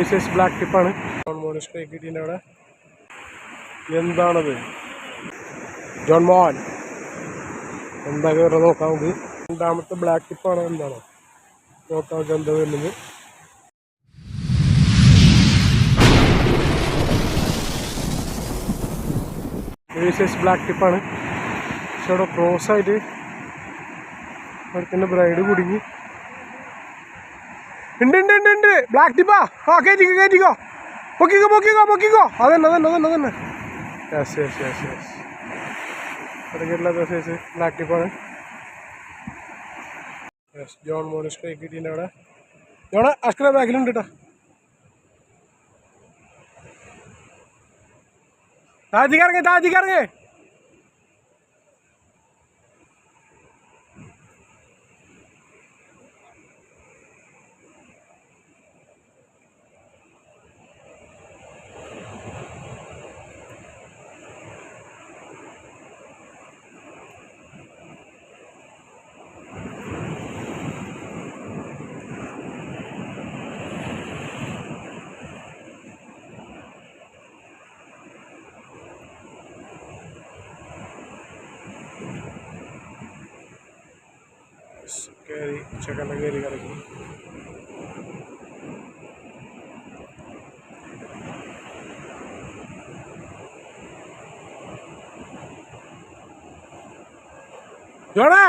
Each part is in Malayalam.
സൈസ് ബ്ലാക്ക് ടിപ്പാണ്. മോൻ സ്ട്രൈക്ക് കിട്ടിൻ്റെ അവിടെ എന്താണത്? ജോൺ മോൻ എന്താ കയറി നോക്കാം നമുക്ക്. രണ്ടാമത്തെ ബ്ലാക്ക് ടിപ്പാണ്. എന്താണോ നോക്കാം എന്താ വരുന്നത്. സൈസ് ബ്ലാക്ക് ടിപ്പാണ്. പക്ഷെ അവിടെ ക്രോസ് ആയിട്ട് അടുത്തന്നെ ബ്രൈഡ് കുടുങ്ങി. ഉണ്ട് ബ്ലാക്ക് ടിപ്പാ. ആ കയറ്റിക്കോ പൊക്കിക്കോ. അതന്നെ യെസ് ഇടയ്ക്കില്ലാത്ത സൈസ് ബ്ലാക്ക് ടിപ്പാണ്. യെസ് ജോൺ മോൻ സ്ട്രൈക്ക് കിട്ടീൻ്റെ അവിടെ. ജോണ അഷ്കര ബാക്കിലുണ്ട് കേട്ടോ. താഴ്ത്തിക്കറങ്ങേ. കയറി ചെക്കൻ്റെ കയറി കിടക്കും. ജോണേ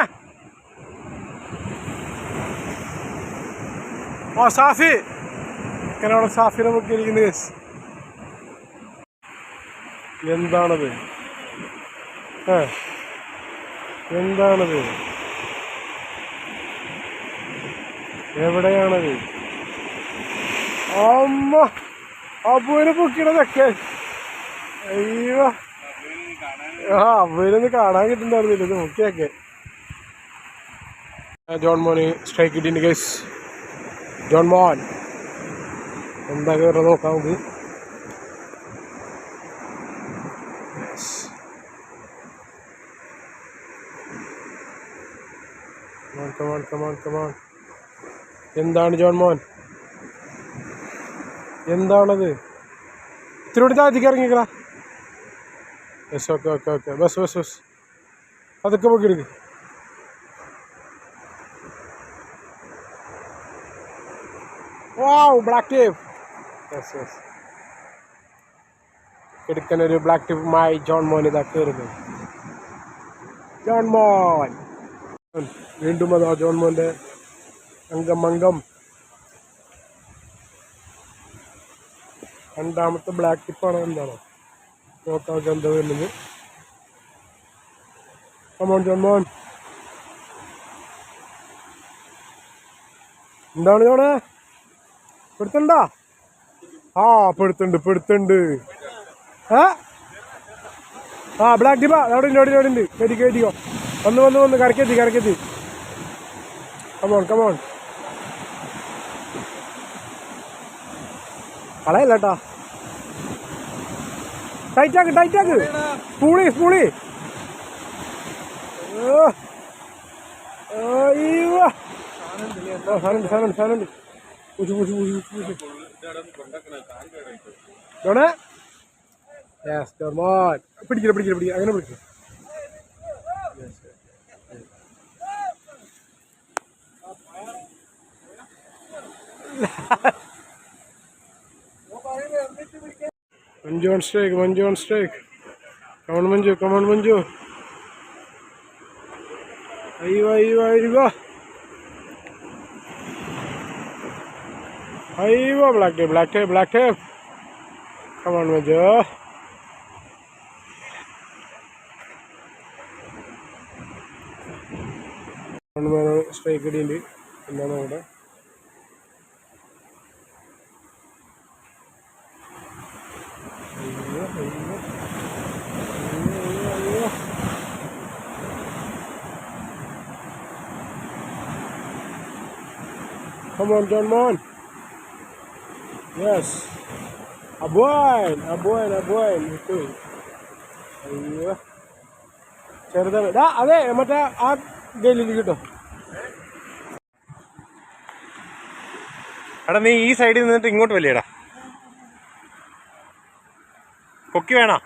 ഓ സാഫി അവിടെ സാഫിനെ നോക്കിയിരിക്കുന്നത്. എന്താണത്? എന്താണത്? എവിടെയാണത്? അമ്മ അബുവിനെ പൊക്കിയതൊക്കെ. അയ്യോ അബുവിനൊന്ന് കാണാൻ കിട്ടുന്നുണ്ടായിരുന്നില്ല. ഇത് നോക്കിയൊക്കെ. ജോൺ മോന് സ്ട്രൈക്ക് കിട്ടിയിട്ടുണ്ട് ഗൈസ്. ജോൺ മോൻ എന്താ കയറി നോക്കാം നമുക്ക്. കമോൺ. എന്താണ് ജോൺ മോൻ? എന്താണത്? ഇത്തിരി കൂടി താഴ്ത്തിക്ക് ഇറങ്ങിക്കടാ. യെസ് ഓക്കെ ബസ് അതൊക്കെ പൊക്കിയെടുക്ക്. Wow black tape. യെസ് എടുക്കാനൊരു ബ്ലാക്ക് ടേപ്പുമായി ജോൺ മോൻ ഇതാ കയറുന്നത്. ജോൺ മോൻ വീണ്ടും അതാ ജോൺ മോൻ്റെ അംഗം. രണ്ടാമത്തെ ബ്ലാക്ക് ടിപ്പാണ്. എന്താണോ നോക്കാം എന്താ വരുന്നത്. കമോൺ ജോൺ മോൻ. എന്താണ് ജോണേ പെടുത്തണ്ടാ? ആ പെടുത്തുണ്ട്. ബ്ലാക്ക് ടിപ്പാ. അവിടെ ഉണ്ട്. കയറ്റിക്കോ. വന്ന് കരക്കെത്തി. കമോൺ കളയല്ലേട്ടാ. ടൈറ്റാക്ക്. സ്പൂളി. സാധനം പിടിക്കില്ല അങ്ങനെ പിടിക്കും. Manju on strike. Come on, Manju. Ayyo. Black tape. Come on, Manju. Strike കിട്ടിയിട്ടുണ്ട്. എന്താണ് അവിടെ? Come on, John Mon. Yes. Abuan. Itu. Ayo. ചെറുതാണ്. അതെ മറ്റേ ആ ഗെയിലിൽ കിട്ടോ. എടാ നീ ഈ സൈഡിൽ നിന്നിട്ട് ഇങ്ങോട്ട് വലിയടാ. കൊക്കി വേണോ?